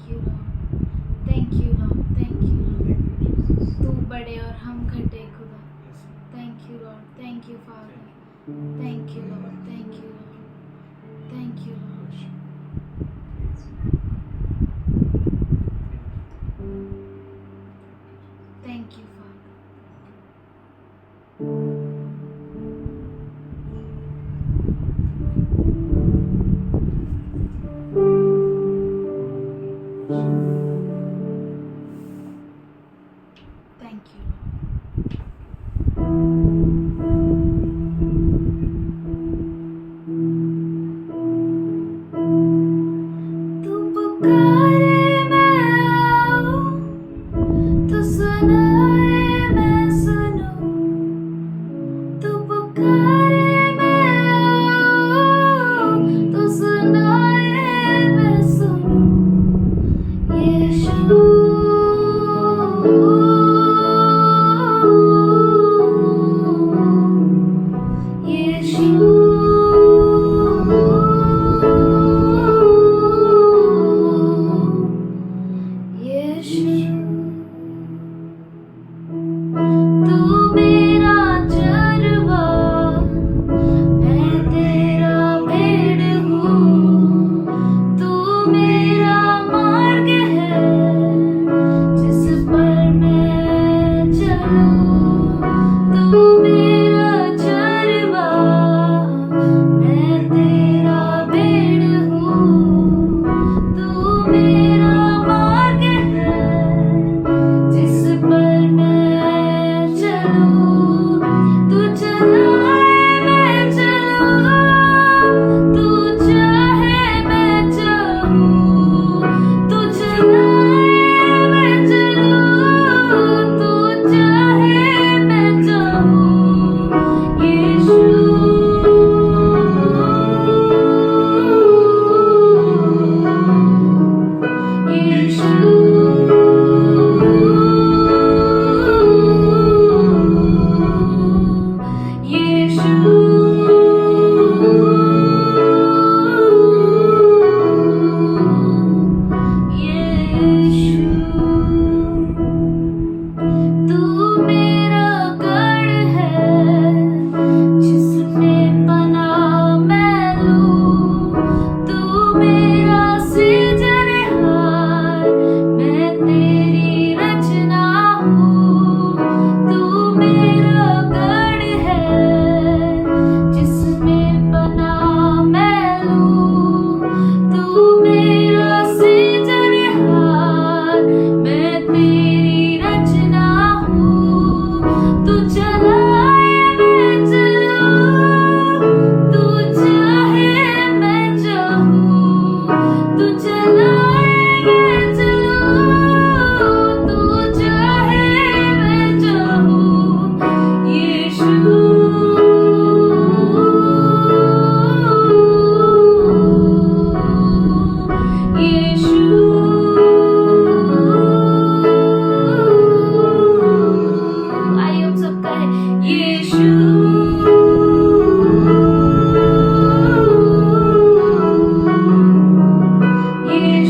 you Lord, thank you Lord, thank you Lord. Thank you, Jesus. तू बड़े और हम घटे खुदा. Yes, Lord. Thank you Lord, thank you Father, Thank you. thank you Lord, thank you Lord, thank you Lord. Worship. Praise you. Thank you Father. Thank you Lord. तू पुकारे मैं आऊं, तू सुनाए मैं सुनूं. तू पुकारे मैं आऊं, तू सुनाए मैं सुनूं. यीशु यीशु यीशु तू मेरा चरवा, मैं तेरा भेड़ हूँ. तू मेरा मार्ग है जिस पर मैं चलूं. तू मेरा चरवा, मैं तेरा भेड़ हूँ. तू मेरा मार्ग है जिस पर मैं चलूं. तू चलाए मैं चलूं, तू चाहे मैं चाहूं. तू चलाए मैं चलूं, तू चाहे मैं चाहूं. यीशु यीशु यीशु यीशु तू मेरा गढ़ है जिसमें पनाह मैं लूं. तू मेरा सृजनहार, मैं तेरी रचना हूँ. तू मेरा गढ़ है जिसमें पनाह मैं लूं. तू मेरा सृजनहार, मैं तेरी रचना हूँ. तू चलाए मैं चलूं, तू चाहे मैं चाहूं. तू चलाए मैं चलूं, तू चाहे मैं चाहूं. यीशु आइए हम सब कहें यीशु यीशु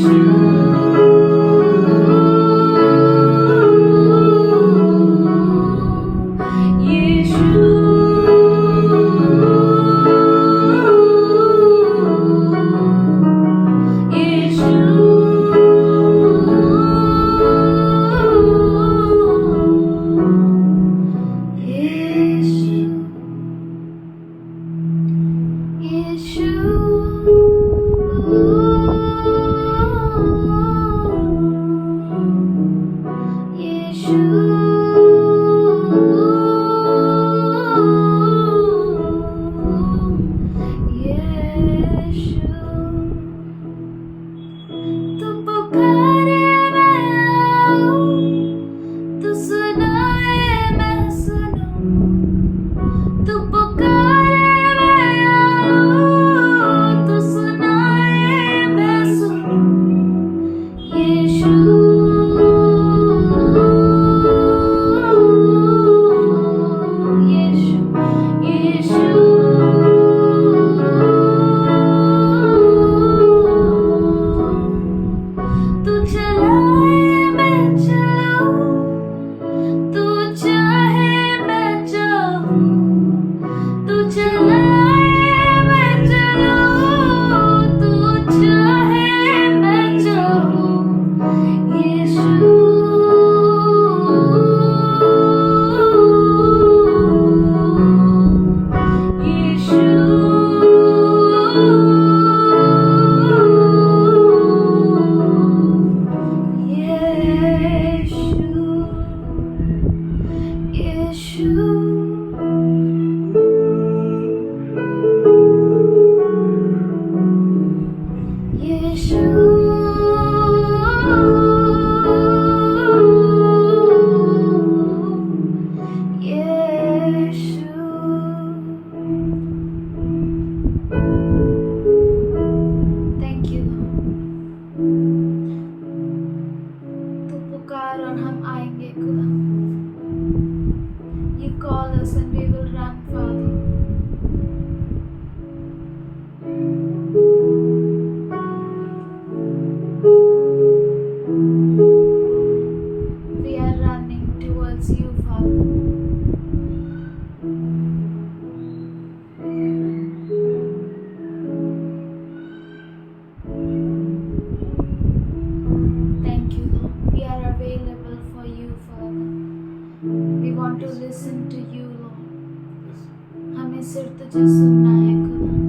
मुझे सुनना है खुदा।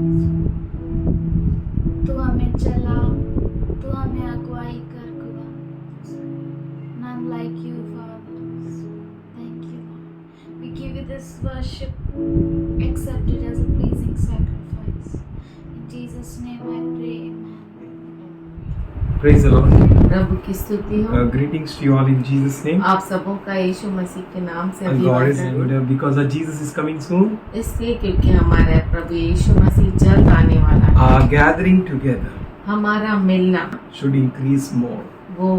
तू हमें चला, तू हमें अगुवाई कर खुदा। None like you, Father. Thank you, Lord. We give you this worship, accept it as a pleasing sacrifice. In Jesus' name I pray, amen. Praise the Lord. प्रभु की स्तुति हो। Greetings to you all in Jesus' name. आप सबों का यीशु मसीह के नाम से And God is अभिवादन good because Jesus is coming soon. इसलिए क्योंकि हमारा प्रभु यीशु मसीह जल्द आने वाला है। Our gathering together हमारा मिलना should increase more. वो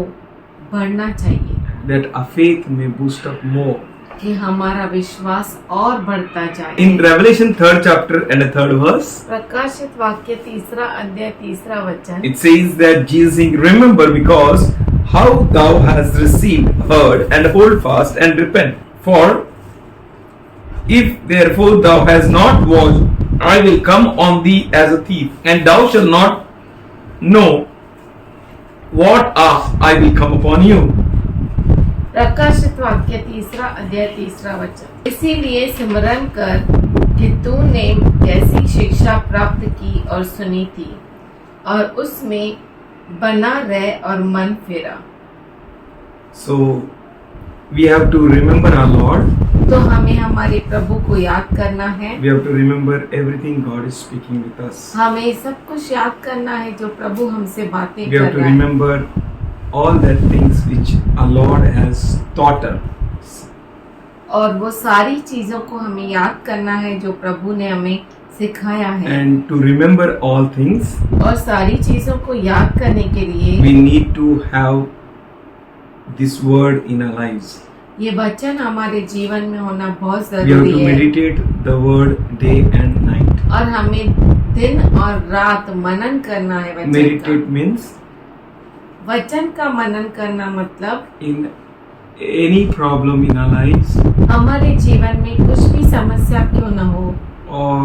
बढ़ना चाहिए That our faith may boost up more. कि हमारा विश्वास और बढ़ता जाए। In Revelation 3rd chapter and the 3rd verse, प्रकाशित वाक्य 3 अध्याय 3 वचन it says that Jesus saying, remember because how thou hast received, heard, and hold fast and repent. For if therefore thou hast not watched, I will come on thee as a thief, and thou shalt not know what hour I will come upon you. प्रकाशित वाक्य 3 अध्याय 3 वचन। इसीलिए सिमरन कर कि तूने कैसी शिक्षा प्राप्त की और सुनी थी और उसमें बना रह और मन फेरा। So we have to remember our Lord. तो हमें हमारे प्रभु को याद करना है। We have to remember everything God is speaking with us. हमें सब कुछ याद करना है जो प्रभु हमसे बातें We have कर to रहा है। remember all that things which our Lord has taught us. और वो सारी चीजों को हमें याद करना है जो प्रभु ने हमें सिखाया है। And to remember all things, और सारी चीजों को याद करने के लिए we need to have this word in our lives. ये वचन हमारे जीवन में होना बहुत We have जरूरी to है meditate the word day and night. और हमें दिन और रात मनन करना है वचन Meditate means का। वचन का मनन करना मतलब in any problem in our lives हमारे जीवन में कुछ भी समस्या क्यों न हो or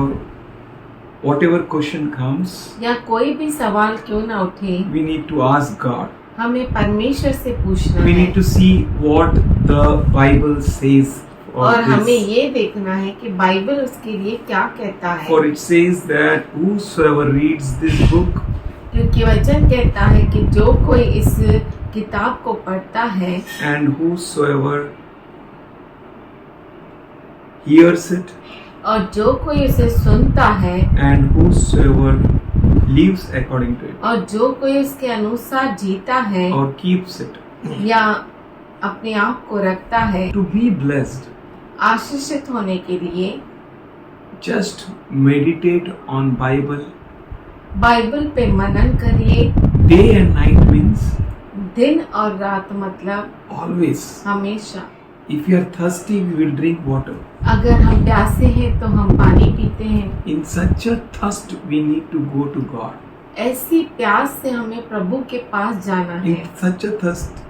whatever question comes, या कोई भी सवाल क्यों न उठे, we need to ask God. हमें परमेश्वर से पूछना We है need to see what the Bible says for और हमें this. ये देखना है कि बाइबल उसके लिए क्या कहता है। For it says that whosoever reads this book क्योंकि वचन कहता है कि जो कोई इस किताब को पढ़ता है and whosoever hears it और जो कोई उसे सुनता है and whosoever lives according to it और जो कोई उसके अनुसार जीता है or keeps it या अपने आप को रखता है, to be blessed, आशीषित होने के लिए just meditate on Bible Bible पे मनन करिए। day and night means दिन और रात मतलब always. हमेशा। If you are thirsty, we will drink water. अगर हम प्यासे हैं तो हम पानी पीते हैं। In such a thirst, we need to go to God. ऐसी प्यास से हमें प्रभु के पास जाना है। In such a thirst,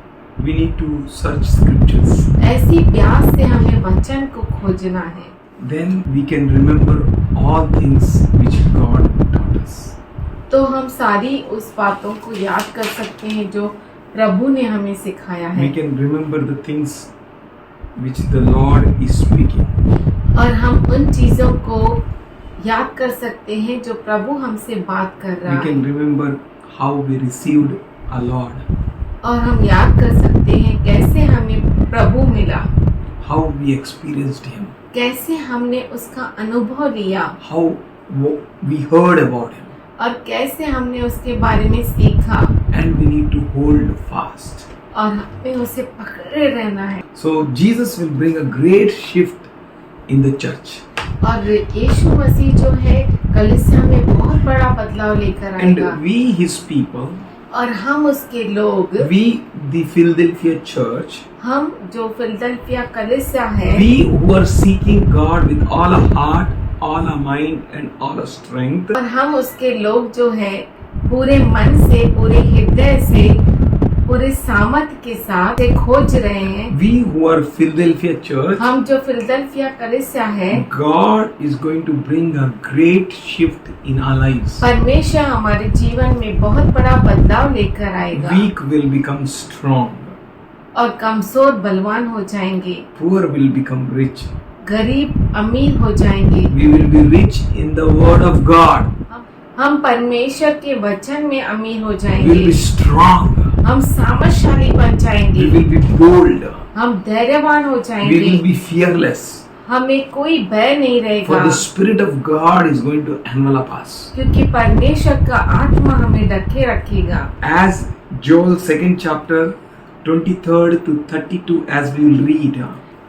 we need to search scriptures. ऐसी प्यास से हमें वचन को खोजना है। Then we can remember all things which God taught us. तो हम सारी उस बातों को याद कर सकते हैं जो प्रभु ने हमें सिखाया है। We can remember the things which the Lord is speaking. और हम उन चीजों को याद कर सकते हैं जो प्रभु हमसे बात कर रहा We can है। remember how we received our Lord, और हम याद कर सकते हैं कैसे हमें प्रभु मिला, how we experienced Him, कैसे हमने उसका अनुभव लिया how we heard about Him, और कैसे हमने उसके बारे में सीखा and we need to hold fast. और हमें उसे पकड़े रहना है। So Jesus will bring a great shift in the church. और यीशु मसीह जो है कलीसिया में बहुत बड़ा बदलाव लेकर And आएगा we, His people, और हम उसके लोग, we, the Philadelphia church, हम जो फिलडेल्फिया कलीसिया है, we who are seeking God with all our heart, all our mind and all our strength, और हम उसके लोग जो है पूरे मन से, पूरे हृदय से, पूरे सामर्थ के साथ खोज रहे हैं। we who are Philadelphia church, हम जो फिलडेल्फिया कलीसिया है, God is going to bring a great shift in our lives. परमेश्वर हमारे जीवन में बहुत बड़ा बदलाव लेकर आएगा। Weak will become strong, और कमजोर बलवान हो जाएंगे, poor will become rich, गरीब अमीर हो जाएंगे। We will be rich in the word of God. हम परमेश्वर के वचन में अमीर हो We will जाएंगे। be strong. हम सामर्थशाली बन We जाएंगे। will be bold. हम धैर्यवान हो We will जाएंगे। be fearless. हमें कोई भय नहीं For रहेगा, the Spirit of God is going to envelop us. क्योंकि परमेश्वर का आत्मा हमें ढके रखेगा। As Joel 2nd chapter 23rd to 32 as we will read.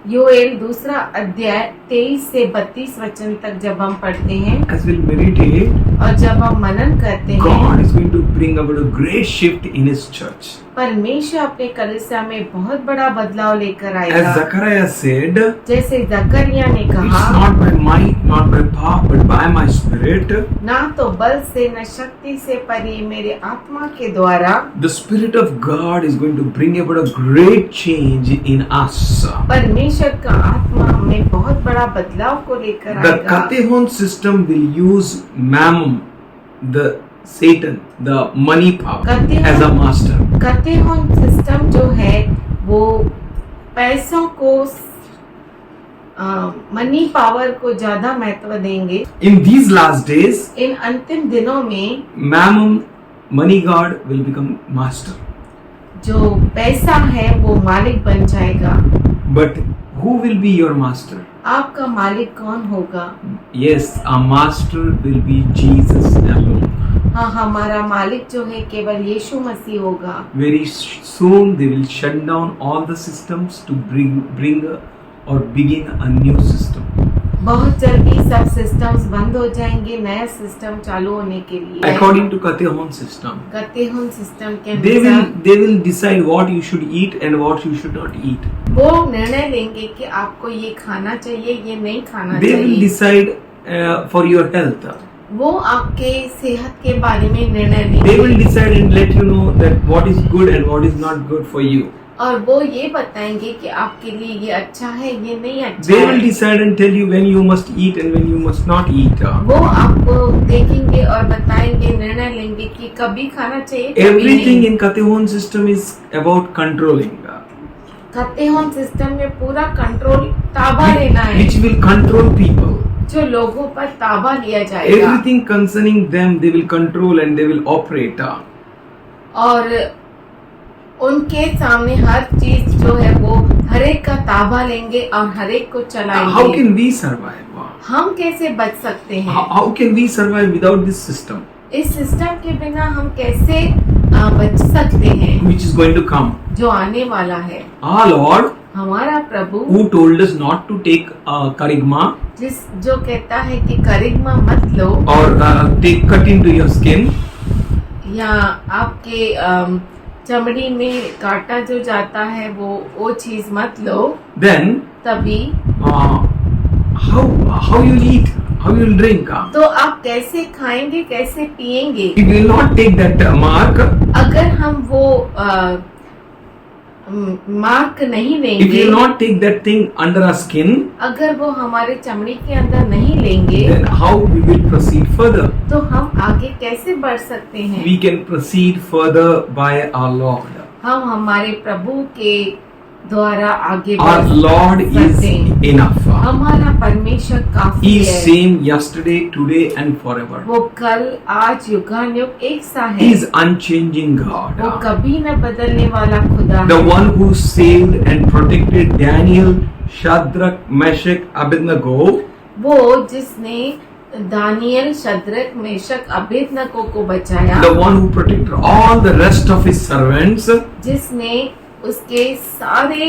Joel 2 अध्याय 23 से 32 वचन तक जब हम पढ़ते हैं As we meditate, और जब हम मनन करते हैं, God is going to bring about a great shift in His church. परमेश्वर अपने कलीसिया में बहुत बड़ा बदलाव लेकर As आएगा। Zechariah said, जैसे जकरिया ने it's कहा, not by might, not by power, but by my Spirit. ना तो बल से न शक्ति से पर ये मेरे आत्मा के द्वारा। The Spirit of God is going to bring about a great change in us. परमेश्वर का आत्मा हमें बहुत बड़ा बदलाव को लेकर The आएगा। Katehon system will use Mammon, the Satan, the money power, Katehon- as a master. Katehon system जो है वो पैसों को मनी पावर को ज्यादा महत्व देंगे। In these last days, इन अंतिम दिनों में Mammon, money god, will become master. जो पैसा है वो मालिक बन जाएगा। But who will be your master? आपका मालिक कौन होगा? Yes, our master will be Jesus alone. हाँ, हमारा मालिक जो है केवल यीशु मसीह होगा। Very soon they will shut down all the systems to bring or begin a new system. बहुत जल्दी सब सिस्टम्स बंद हो जाएंगे, नया सिस्टम चालू होने के लिए। According to Katehon system, Katehon system के they अनुसार will decide what you should eat and what you should not eat. वो निर्णय लेंगे कि आपको ये खाना चाहिए, ये नहीं खाना They will चाहिए। decide for your health. वो आपके सेहत के बारे में निर्णय They will लेंगे decide and let you know that what is good and what is not good for you. और वो ये बताएंगे कि आपके लिए ये अच्छा है, ये नहीं अच्छा They will है। decide and tell you when you must eat and when you must not eat. वो आपको देखेंगे और बताएंगे, निर्णय लेंगे कि कभी खाना चाहिए, कभी Everything नहीं। in Katehon system is about controlling, Katehon system में पूरा कंट्रोल ताबा लेना है, which will control people. जो लोगों पर ताबा लिया जाएगा। Everything concerning them, they will control and they will operate. और उनके सामने हर चीज जो है वो हर एक का ताबा लेंगे और हर एक को How चलाएंगे। can we survive? हम कैसे बच सकते हैं? How can we survive without this system, इस सिस्टम के बिना हम कैसे बच सकते हैं which is going to come? जो आने वाला है? Our Lord, हमारा प्रभु who told us not to take karigma जो कहता है कि करिश्मा मत लो or take cut into your skin, या आपके चमड़ी में काटा जो जाता है वो चीज मत लो, then तभी how you eat, how you drink? तो आप कैसे खाएंगे, कैसे पिएंगे? If you will not take that mark, अगर हम वो मार्क नहीं if लेंगे, you will not take that thing under our skin, अगर वो हमारे चमड़ी के अंदर नहीं लेंगे, then how we will proceed further? तो हम आगे कैसे बढ़ सकते हैं? We can proceed further by our Lord. हम हमारे प्रभु के द्वारा आगे Our बढ़ Lord is सकते हैं। enough. हमारा परमेश्वर काफी He is है। same yesterday, today and forever. वो कल, आज, युगानुयुग एक सा है। He is unchanging God. वो कभी न बदलने वाला खुदा The है। one who saved and protected Daniel, Shadrach, Meshach, Abednego, वो जिसने दानियल, शद्रक, मेशक, अबेदनगो को बचाया, the one who protected all the rest of his servants, जिसने उसके सारे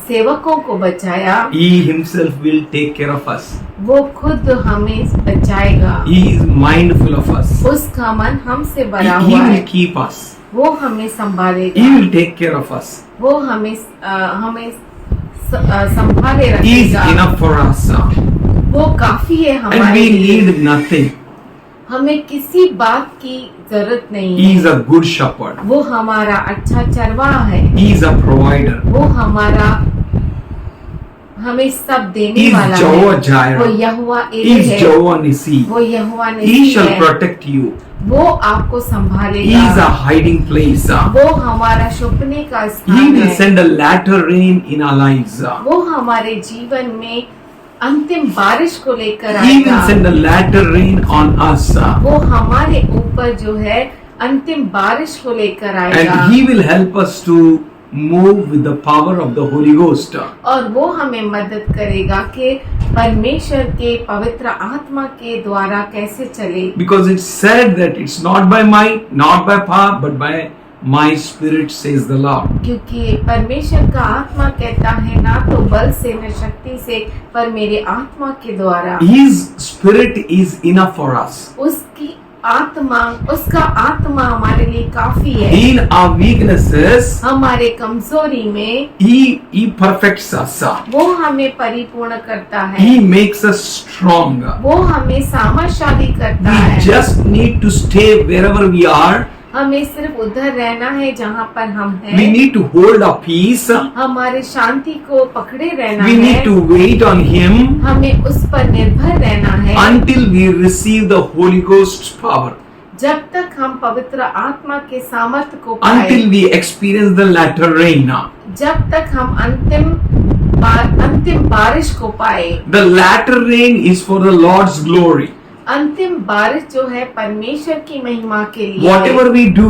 सेवकों को बचाया, he himself will take care of us. वो खुद हमें बचाएगा। He is mindful of us. उसका मन हमसे He, भरा he हुआ will है। keep us. वो हमें संभालेगा। He will take care of us. वो हमें संभाले He is रखेगा। enough for us. वो काफी है And हमारे we लिए। need nothing. हमें किसी बात की जरूरत नहीं He is है। a good shepherd. वो हमारा अच्छा चरवाहा है। He is a provider. वो हमें सब He देने is वाला है। Jehovah वो Jireh. यहोवा He एले is है। Jehovah Nissi. वो यहोवा He निसी shall है। protect you. वो आपको He is a संभालेगा। hiding place. वो हमारा छुपने का He स्थान will है। send a latter rain in our lives. वो हमारे जीवन में अंतिम बारिश को लेकर He will आएगा। send a latter rain on us. वो हमारे ऊपर जो है अंतिम बारिश को लेकर आएगा And He will help us to move with the power of the Holy Ghost. और वो हमें मदद करेगा कि परमेश्वर के पवित्र आत्मा के द्वारा कैसे चले। Because it's said that it's not by might, not by power, but by my spirit, says the Lord. क्योंकि परमेश्वर का आत्मा कहता है ना तो बल से न शक्ति से पर मेरे आत्मा के द्वारा। His spirit is enough for us. उसकी आत्मा उसका आत्मा हमारे लिए काफी है। In our weaknesses, हमारे कमजोरी में He perfects us. वो हमें परिपूर्ण करता है। He makes us strong. वो हमें सामर्थशाली करता We है। just need to stay wherever we are. हमें सिर्फ उधर रहना है जहाँ पर हम We हैं। need to hold our peace. हमारे शांति को पकड़े रहना We है। need to wait on Him हमें उस पर निर्भर रहना है until we receive the Holy Ghost's power. जब तक हम पवित्र आत्मा के सामर्थ्य को पाए, Until we experience the latter rain. जब तक हम अंतिम बारिश को पाए। The latter rain is for the Lord's glory. अंतिम बारिश जो है परमेश्वर की महिमा के लिए Whatever we do,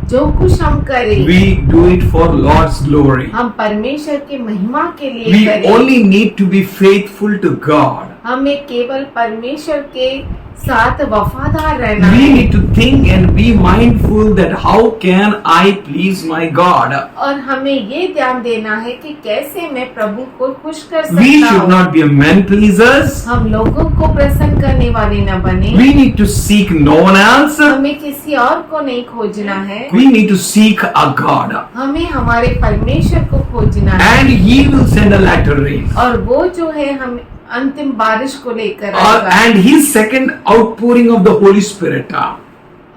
जो कुछ हम करें we do it for Lord's glory. हम परमेश्वर की महिमा के लिए We करें। only need to be faithful to God. हमें केवल परमेश्वर के साथ वफादार रहना We है need to think and be mindful that how can I please my God. और हमें ये ध्यान देना है कि कैसे मैं प्रभु को खुश कर We सकता should हूँ। not be a man pleasers. हम लोगों को प्रसन्न करने वाले न बने। We need to seek no one else. हमें किसी और को नहीं खोजना है। We need to seek our God. हमें हमारे परमेश्वर को खोजना है And He will send a latter rain. और वो जो है हम अंतिम बारिश को लेकर Or, आएगा and His second outpouring of the Holy Spirit.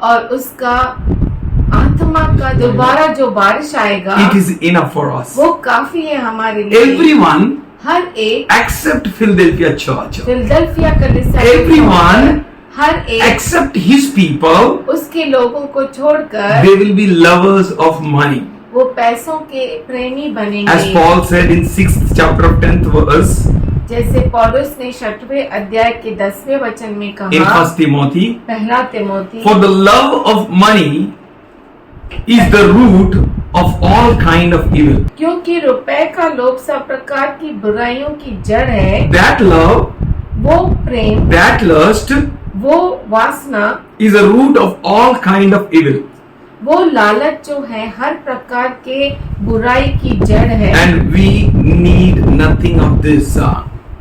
और उसका आत्मा का दोबारा जो बारिश आएगा It is enough for us. वो काफी है हमारे लिए। Everyone हर एक except Philadelphia Church. फिलडेल्फिया कलीसिया के Everyone छोड़कर, हर एक except His people, उसके लोगों को छोड़कर they will be lovers of money. वो पैसों के प्रेमी As बनेंगे। Paul said in 6th chapter of 10th verse जैसे पौलुस ने 6वें अध्याय के 10वें वचन में in कहा, 1 Timothy, पहला Timothy, for the love of money is the root of all kind of evil. क्योंकि रुपए का लोभ सब प्रकार की बुराइयों की जड़ है। That love, वो प्रेम, that lust वो वासना, is a root of all kind of evil. वो लालच जो है हर प्रकार के बुराई की जड़ है। And we need nothing of this.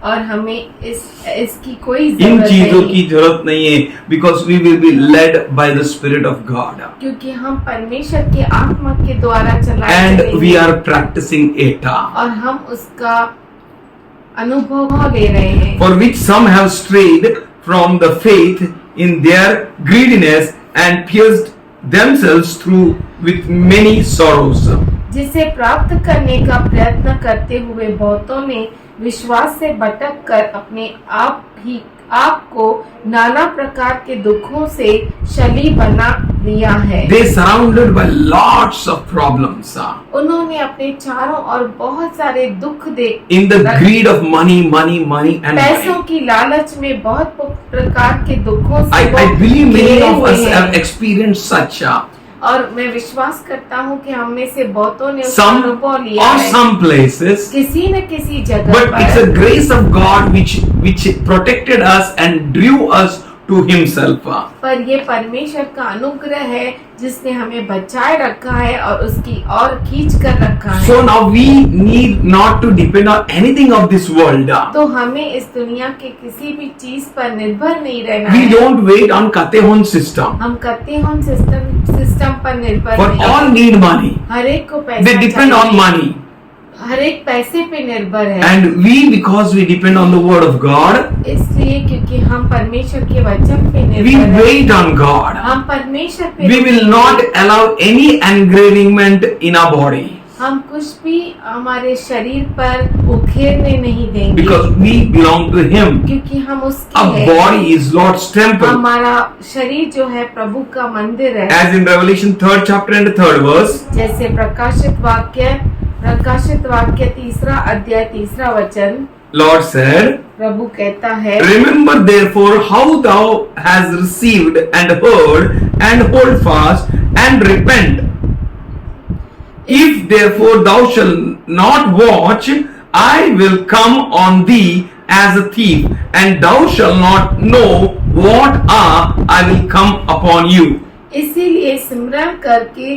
और हमें इसकी कोई इन जरूरत चीजों नहीं, की जरूरत नहीं है because we will be led by the Spirit of God. क्योंकि हम परमेश्वर के आत्मा के द्वारा चलाए And चलेंगे we are practicing it. और हम उसका अनुभव ले रहे हैं। For which some have strayed from the faith in their greediness and pierced themselves through with many sorrows. जिसे प्राप्त करने का प्रयत्न करते हुए बहुतों ने विश्वास से भटक कर अपने आप को नाना प्रकार के दुखों से शली बना लिया है। They surrounded by lots of problems. उन्होंने अपने चारों ओर बहुत सारे दुख In the greed of money and पैसों money. की लालच में बहुत प्रकार के दुखों से I वो believe many घिरे of हुए us हैं। have experienced such. और मैं विश्वास करता हूँ कि हम में से बहुतों ने उसका Some अनुभव लिया or है some places. किसी न किसी जगह But it's a पर। grace of God which protected us and drew us to Himself. पर ये परमेश्वर का अनुग्रह है जिसने हमें बचाए रखा है और उसकी और खींच कर रखा है। So now we need not to depend on anything of this world. तो हमें इस दुनिया के किसी भी चीज पर निर्भर नहीं रहना We है। don't wait on Katehon system. हम कतेहोन सिस्टम पर निर्भर For नहीं all है। need money. हर एक को पैसा They depend on चाहिए। money. हर एक पैसे पे निर्भर है। And we, because we depend on the word of God, इसलिए क्योंकि हम परमेश्वर के वचन पे we निर्भर हैं। wait on God. हम परमेश्वर पे We will not allow any engraving in our body हम कुछ भी हमारे शरीर पर उखेरने नहीं देंगे because we belong to Him. क्योंकि हम उसके Our हैं। body is Lord's temple. हमारा शरीर जो है प्रभु का मंदिर है। As in Revelation 3rd chapter and 3rd verse, जैसे प्रकाशित वाक्य 3 अध्याय 3 वचन, Lord said, प्रभु कहता है, remember therefore how thou hast received and heard, and hold fast and repent. If therefore thou shalt not watch, I will come on thee as a thief, and thou shalt not know what hour I will come upon you. इसीलिए सिमरन करके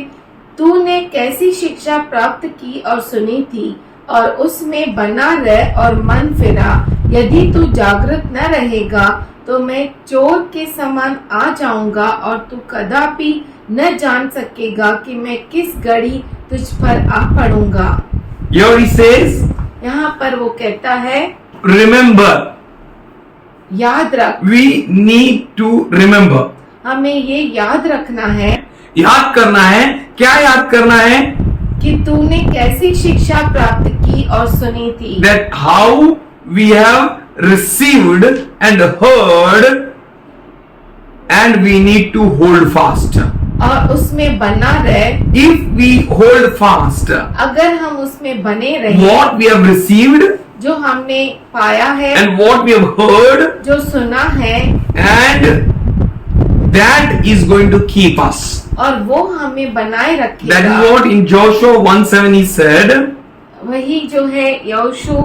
तूने कैसी शिक्षा प्राप्त की और सुनी थी, और उसमें बना रह और मन फिरा। यदि तू जागृत न रहेगा तो मैं चोर के समान आ जाऊंगा, और तू कदापि न जान सकेगा कि मैं किस घड़ी तुझ पर आ पड़ूंगा। Here he says, यहाँ पर वो कहता है, remember. याद रख। We need to remember. हमें ये याद रखना है। याद करना है। क्या याद करना है? कि तूने कैसी शिक्षा प्राप्त की और सुनी थी। That how we have received and heard, and we need to hold fast. और उसमें बना रहे। If we hold fast, अगर हम उसमें बने रहे, what we have received जो हमने पाया है, and what we have heard, जो सुना है, and that is going to keep us. और वो हमें बनाए रखेगा। That is what in Joshua 1:7 he said. वही जो है यहोशू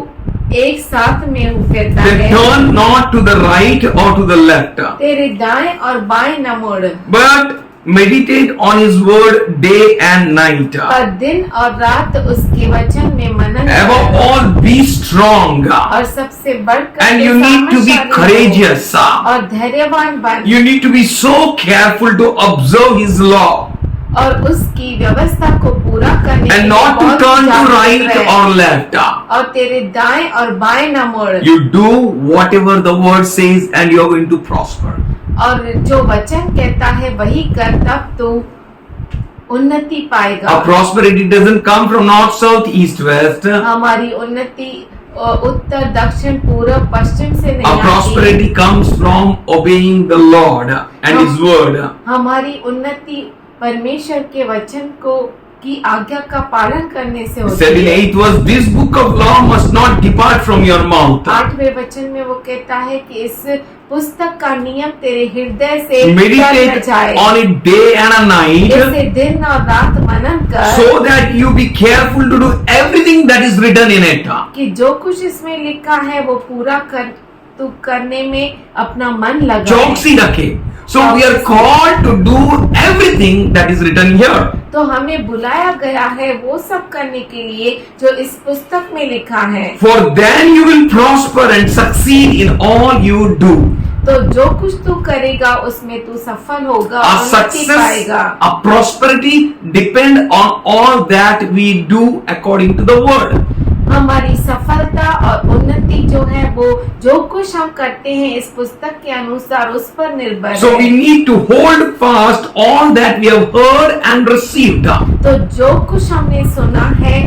1:7 में वो कहता That है, turn not to the right or to the left, तेरे दाएं और बाएं न मोड़, but meditate on his word day and night. और दिन और रात उसके वचन में मनन Above कर। all, be strong, और सबसे बढ़कर and you need to be सामर्थ्यशाली हो, courageous. और धैर्यवान बन, You need to be so careful to observe his law और उसकी व्यवस्था को पूरा करने के and लिए not to बहुत turn to जागरूक right रहे। or left. और तेरे दाएं और बाएं न मोड़, You do whatever the word says and you are going to prosper. और जो वचन कहता है वही कर, तब तू उन्नति पाएगा। Our prosperity doesn't come from north, south, east, west. हमारी उन्नति उत्तर दक्षिण पूर्व पश्चिम से नहीं Our आती। prosperity comes from obeying the Lord and his word. हमारी उन्नति परमेश्वर के वचन को की आज्ञा का पालन करने से होती Said in है। 8th verse, this book of law must not depart from your mouth. 8वें वचन में वो कहता है कि इस पुस्तक का नियम तेरे हृदय से टल न Meditate जाए, on it day and a night, इसे दिन और रात मनन कर, so that you be careful to do everything that is written in it. कि जो कुछ इसमें लिखा है वो पूरा कर तू करने में अपना मन लगा। चौकसी रखे. So we are called to do everything that is written here. तो हमें बुलाया गया है वो सब करने के लिए जो इस पुस्तक में लिखा है। For then you will prosper and succeed in all you do. तो जो कुछ तू करेगा उसमें तू सफल होगा, Our उन्नति success, पाएगा। our prosperity depend on all that we do according to the word. हमारी सफलता और उन्नति जो है वो जो कुछ हम करते हैं इस पुस्तक के अनुसार उस पर निर्भर So है। we need to hold fast all that we have heard and received. तो जो कुछ हमने सुना है,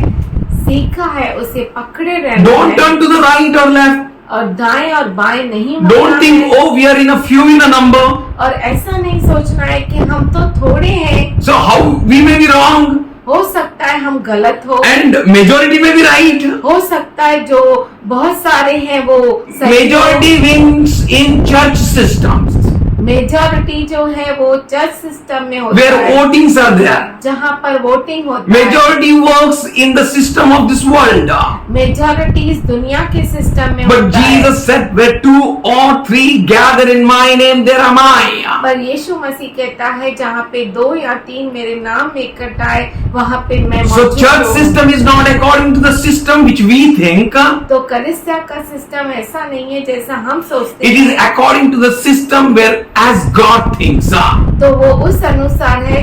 सीखा है, उसे पकड़े रहना Don't है, turn to the right or left. और दाएं और बाएं नहीं मुड़ना Don't think, है, oh, we are in a few in a number. और ऐसा नहीं सोचना है कि हम तो थोड़े हैं, So how we may be wrong हो सकता है हम गलत हो, and majority may be right. हो सकता है जो बहुत सारे हैं वो सही हो। Majority wins in church systems majority जो है वो चर्च सिस्टम में होता where है, votings are there. जहाँ पर वोटिंग होता है। Majority works in the system of this world. Majority इस दुनिया के सिस्टम में But होता है। Jesus said, where 2 or 3 gather in my name, there am I. पर यीशु मसीह कहता है जहाँ पे 2 या 3 मेरे नाम में इकट्ठा है वहाँ पे मैं So मौजूद church हूँ। system is not according to the system which we think. तो कलीसिया का सिस्टम ऐसा नहीं है जैसा हम सोचते It is हैं, according to the system where as God thinks. तो वो उस अनुसार है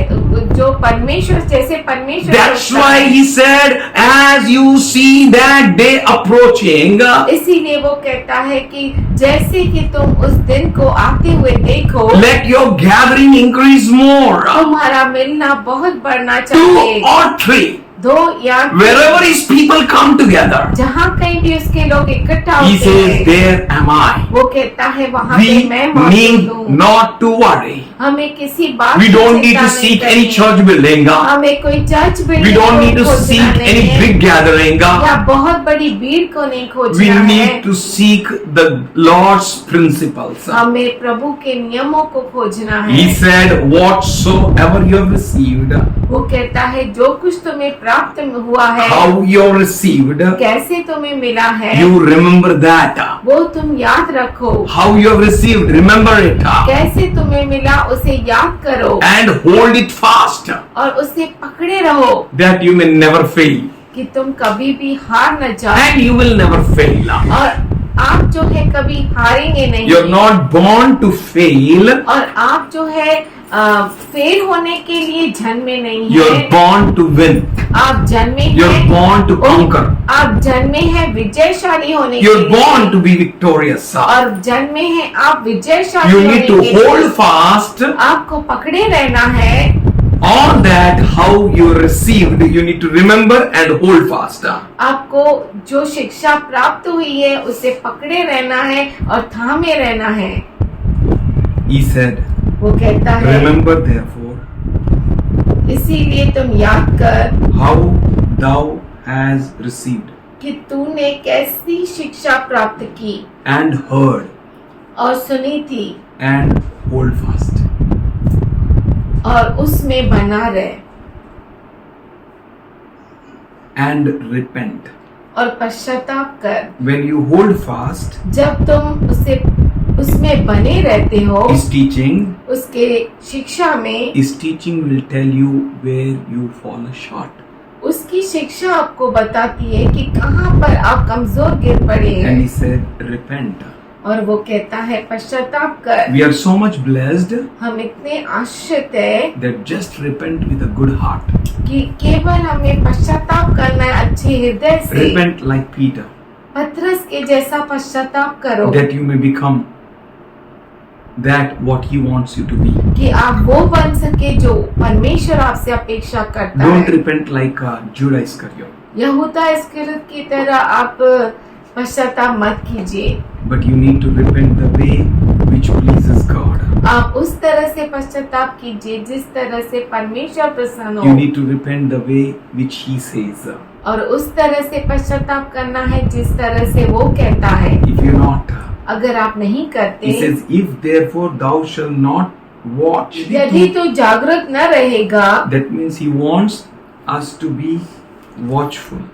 जो परमेश्वर जैसे परमेश्वर That's सोचता why है। he said, as you see that day approaching, इसीलिए वो कहता है कि जैसे कि तुम उस दिन को आते हुए देखो, let your gathering increase more. तुम्हारा मिलना बहुत बढ़ना 2 चाहिए। or 3. दो या wherever his people come together, जहाँ कहीं भी उसके लोग इकट्ठा he होते says, हैं, there am I. वो कहता है वहाँ पे We मैं मौजूद need हूँ। not to worry. हमें किसी बात We की don't need चिंता to नहीं seek करनी। any church building. हमें कोई church We building don't need को to खोजना seek नहीं any है, big gathering. या बहुत बड़ी भीड़ को नहीं We खोजना है। need to seek the Lord's principles. हमें प्रभु के नियमों को खोजना है। He said, whatsoever you have received, वो कहता है जो कुछ तुम्हें प्राप्त हुआ है, how you have received, कैसे तुम्हें मिला है, you remember that. वो तुम याद रखो। How you have received, remember it. कैसे तुम्हें मिला उसे याद करो And hold it fast, और उसे पकड़े रहो that you may never fail. कि तुम कभी भी हार न जाओ। And you will never fail. और आप जो है कभी हारेंगे नहीं। You're not born to fail. और आप जो है फेल होने के लिए जन्मे नहीं You're है, born to win. आप जन्मे You're हैं, born to conquer. आप जन्मे हैं विजयशाली होने के You're लिए, born to be victorious. और जन्मे हैं आप विजयशाली You होने need to के लिए। hold fast आपको पकड़े रहना है। on that how you received. You need to remember and hold fast. आपको जो शिक्षा प्राप्त हुई है उसे पकड़े रहना है और थामे रहना है। He said, वो कहता है remember therefore इसीलिए तुम याद कर how thou hast received कि तूने कैसी शिक्षा प्राप्त की and heard और सुनी थी, and hold fast. और उसमें बना रहे And repent. और पश्चाताप कर। When you hold fast, जब तुम उसमें बने रहते हो, his teaching, उसके शिक्षा में, his teaching will tell you where you fall short. उसकी शिक्षा आपको बताती है कि कहाँ पर आप कमजोर गिर पड़े And हैं। he said, repent. और वो कहता है पश्चाताप कर। We are so much blessed हम इतने आश्रित है that just repent with a good heart. कि केवल हमें पश्चाताप करना है अच्छे हृदय से। Repent like Peter, पतरस के जैसा पश्चाताप करो that you may become that what he wants you to be. कि आप वो बन सके जो परमेश्वर आपसे अपेक्षा करता Don't है। repent like Judah Iscariot, यहूदा इस्करियोत की तरह आप पश्चाताप मत कीजिए, but you need to repent the way which pleases God. आप उस तरह से पश्चाताप कीजिए जिस तरह से परमेश्वर प्रसन्न You हो, need to repent the way which he says. और उस तरह से पश्चाताप करना है जिस तरह से वो कहता है। If you're not, अगर आप नहीं करते, he says, if therefore thou shall not watch. यदि तू जागृत न रहेगा, That means he wants us to be watchful.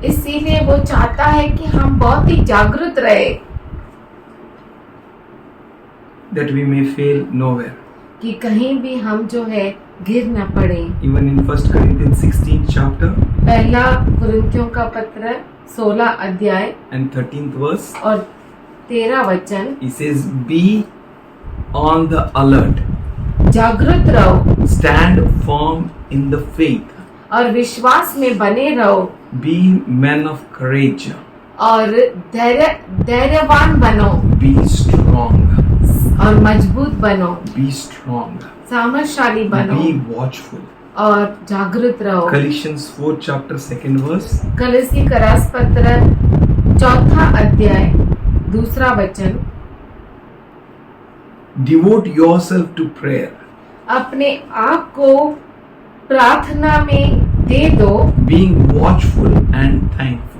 इसीलिए वो चाहता है कि हम बहुत ही जागृत रहे, That we may fail nowhere. कि कहीं भी हम जो है गिर न पड़े। Even in 1 Corinthians 16th chapter पहला कुरिन्थियों का पत्र 16 अध्याय and 13th verse, और 13 वचन, he says, be on the alert, जागृत रहो stand firm in the faith, और विश्वास में बने रहो, be men of courage, और धैर्यवान बनो, be strong, और मजबूत बनो, be strong, सामर्थशाली बनो, be watchful. और जागृत रहो। Galatians 4th chapter 2nd verse, कलसी का रास पत्र 4 अध्याय 2 वचन, devote yourself to prayer, अपने आप को प्रार्थना में दे दो, being watchful and thankful.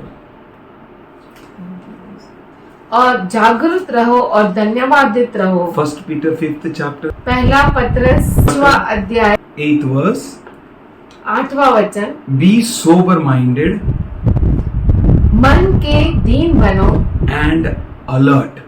और जागृत रहो और धन्यवादित रहो। 1 Peter 5th chapter पहला पत्र 6वां अध्याय 8th verse, 8वां वचन, be sober minded मन के दीन बनो and alert.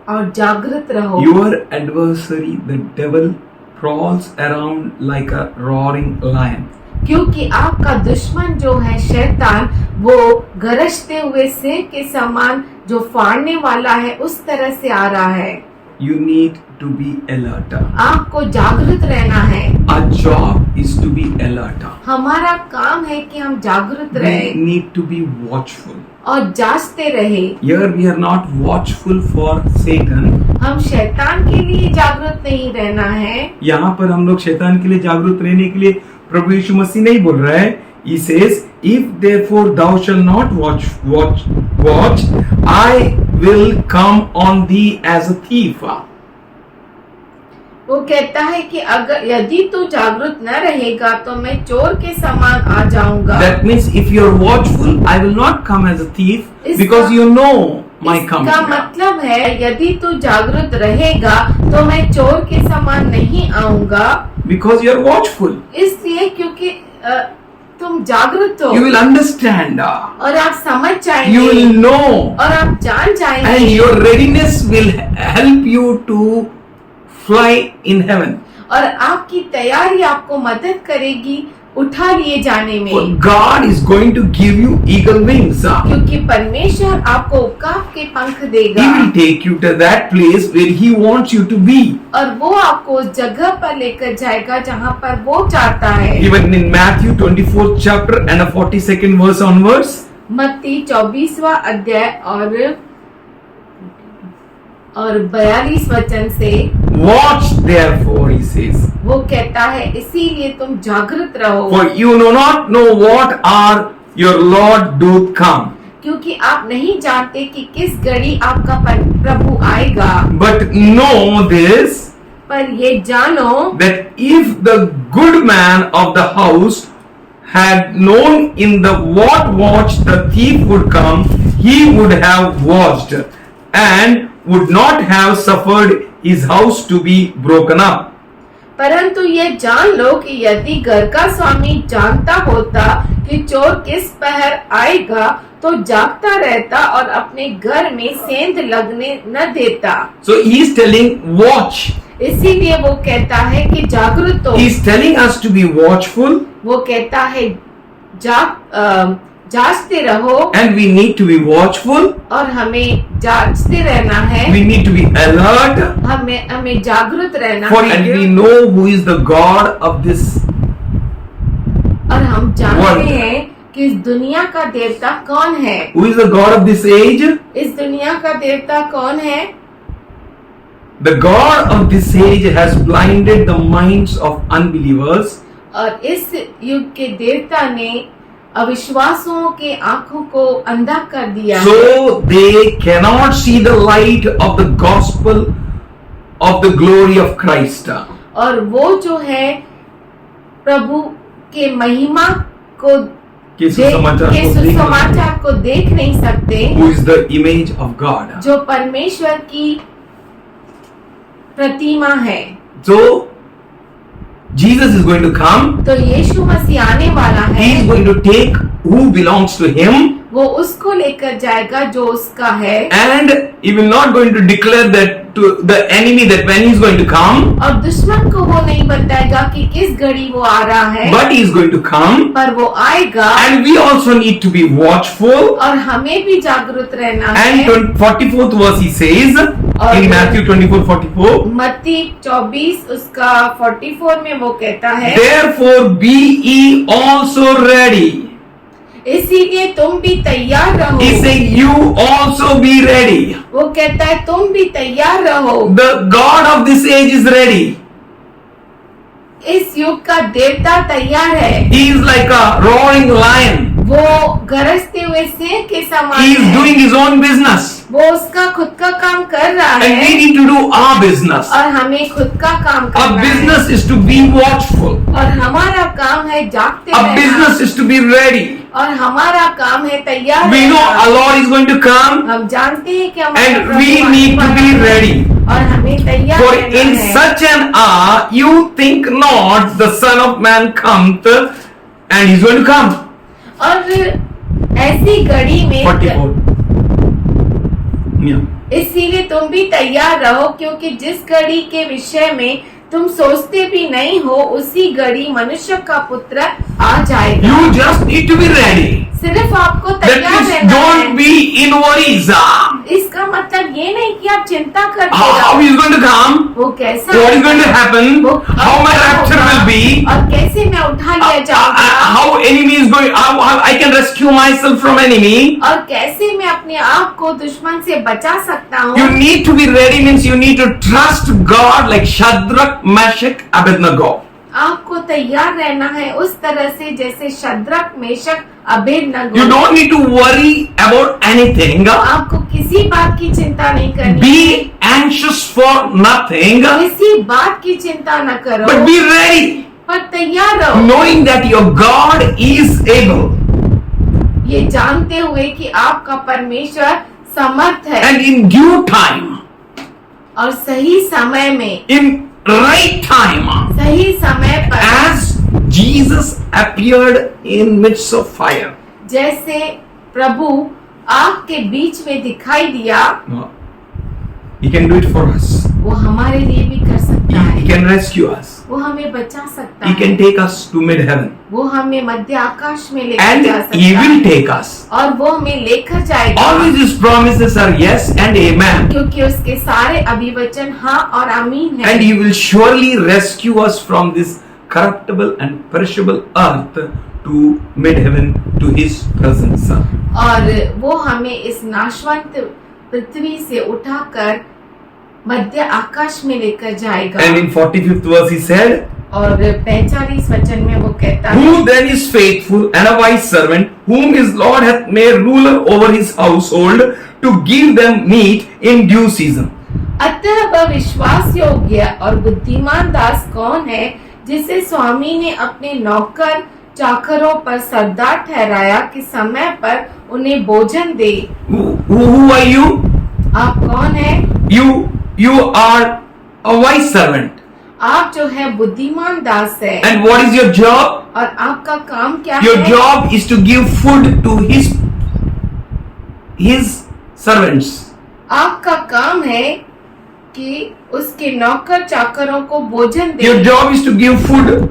और जागृत रहो। Your adversary, the devil, prowls around like a roaring lion. क्योंकि आपका दुश्मन जो है शैतान, वो गरजते हुए सिंह के समान जो फाड़ने वाला है उस तरह से आ रहा है। You need to be alert. आपको जागृत रहना है। Our job is to be alert. हमारा काम है कि हम जागृत We रहे need to be watchful. और जागते रहे। Here we are not watchful for Satan. हम शैतान के लिए जागृत नहीं रहना है। यहाँ पर हम लोग शैतान के लिए जागरूक रहने के लिए प्रभु यीशु मसीह नहीं बोल रहा है He says, if therefore thou shalt not watch, I will come on thee as a thief. वो कहता है कि अगर यदि तू जागरूक न रहेगा तो मैं चोर के समान आ जाऊंगा। That means if you are watchful, I will not come as a thief because you know my coming. इसका मतलब है यदि तू जागरूक रहेगा तो मैं चोर के समान नहीं आऊंगा। Because you are watchful. इसलिए क्योंकि तुम जागरूक हो। You will understand. और आप समझ जाएंगे। You will know. और आप जान जाएंगे। And your readiness will help you to fly in heaven. और आपकी तैयारी आपको मदद करेगी उठा लिए जाने में। For God is going to give you eagle wings. क्योंकि परमेश्वर आपको उकाब के पंख देगा। He will take you to that place where He wants you to be. और वो आपको उस जगह पर लेकर जाएगा जहाँ पर वो चाहता है। Even in Matthew 24th chapter and a 42nd verse onwards. मत्ती 24वां अध्याय और 42 वचन से Watch therefore, He says. वो कहता है इसीलिए तुम जागृत रहो। For you do not know what hour your Lord doth come. क्योंकि आप नहीं जानते कि किस घड़ी आपका प्रभु आएगा। But know this, पर ये जानो that if the good man of the house had known in the what watch the thief would come, he would have watched and would not have suffered his house to be broken up. परंतु ये जान लो कि यदि घर का स्वामी जानता होता कि चोर किस पहर आएगा तो जागता रहता और अपने घर में सेंध लगने न देता। So he is telling watch. इसीलिए वो कहता है कि जागरूक हो। He is telling us to be watchful. वो कहता है जांचते रहो। And we need to be watchful. और हमें जांचते रहना है। We need to be alert. हमें जागरूक रहना For है। and we know who is the God of this. और हम जानते world. हैं कि इस दुनिया का देवता कौन है। Who is the God of this age? इस दुनिया का देवता कौन है? The God of this age has blinded the minds of unbelievers. और इस युग के देवता ने अविश्वासों के आंखों को अंधा कर दिया है। So they cannot see the light of the gospel of the glory of Christ. और वो जो है प्रभु के महिमा को के सुसमाचार को देख नहीं सकते। Who is the image of God? जो परमेश्वर की प्रतिमा है। So Jesus is going to come. तो यीशु मसीह आने वाला है। He is going to take who belongs to him. वो उसको लेकर जाएगा जो उसका है। And he will not going to declare that to the enemy that when he is going to come. और दुश्मन को वो नहीं बताएगा कि किस घड़ी वो आ रहा है। But he is going to come. पर वो आएगा। And we also need to be watchful. और हमें भी जागरूक रहना And है। 44th verse he says in Matthew 24:44. मत्ती 24 उसका 44 में वो कहता है Therefore be ye also ready. इसीलिए तुम भी तैयार रहो। He saying you also be ready. वो कहता है तुम भी तैयार रहो। The God of this age is ready. इस युग का देवता तैयार है। He is like a roaring lion. वो गरजते हुए सिंह के समान He is है। doing his own business. वो उसका खुद का काम कर रहा And we है need to do our business. और हमें खुद का काम Our करना है। business is to be watchful. और हमारा काम है जागते Our रहना। business is to be ready. और हमारा काम है तैयार We know रहना। our Lord is going to come. हम जानते हैं कि हमारा And प्रभु we आने need to वाला be है। ready. और हमें तैयार For रहना in है। such an hour you think not the Son of Man cometh, and he's going to come. और ऐसी घड़ी में 44. Yeah. इसीलिए तुम भी तैयार रहो क्योंकि जिस घड़ी के विषय में तुम सोचते भी नहीं हो उसी घड़ी मनुष्य का पुत्र आ जाएगा। You just need to be ready. सिर्फ आपको That तैयार means रहना don't है। be in worries. इसका मतलब ये नहीं कि आप चिंता करते How रहो। he is going to come? वो कैसा What is going to happen? वो How my rapture will be? और कैसे मैं उठा लिया जाऊंगा How enemy is going? How I can rescue myself from enemy? और कैसे मैं अपने आप को दुश्मन से बचा सकता हूँ। You need to be ready means you need to trust God like Shadrach, Meshach, Abednego. आपको तैयार रहना है उस तरह से जैसे Shadrach, Meshach, You Abednego. don't need to worry about anything. आपको किसी बात की चिंता नहीं करनी, Be anxious for nothing, किसी बात की चिंता न करो, but be ready, पर तैयार रहो, knowing that your God is able. ये जानते हुए कि आपका परमेश्वर समर्थ है And in due time, और सही समय में, in right time, सही समय पर, as Jesus appeared in midst of fire. जैसे प्रभु आग के बीच में दिखाई दिया, He can do it for us. वो हमारे लिए भी कर सकता He है, can rescue us. वो हमें बचा सकता He can है, take us to mid heaven. वो हमें मध्य आकाश में लेकर And जा सकता He will है take us. और वो हमें लेकर जाएगा, Always His promises are yes and amen. क्योंकि उसके सारे अभिवचन हाँ और आमीन है। And He will surely rescue us from this corruptible and perishable earth to mid heaven, to His presence. और वो हमें इस नाशवंत पृथ्वी से उठाकर मध्य आकाश में लेकर जाएगा। And in 45th verse He said, और 45 वचन में वो कहता है, Who then is faithful and a wise servant, whom his Lord hath made ruler over his household, to give them meat in due season? अतः वह विश्वास योग्य और बुद्धिमान दास कौन है, जिसे स्वामी ने अपने नौकर चाकरों पर सरदार ठहराया कि समय पर उन्हें भोजन दे। Who are you? आप कौन है? You are a wise servant. आप जो है बुद्धिमान दास है। And what is your job? और आपका काम क्या Your है? job is to give food to his servants. आपका काम है कि उसके नौकर चाकरों को भोजन दे। Your job is to give food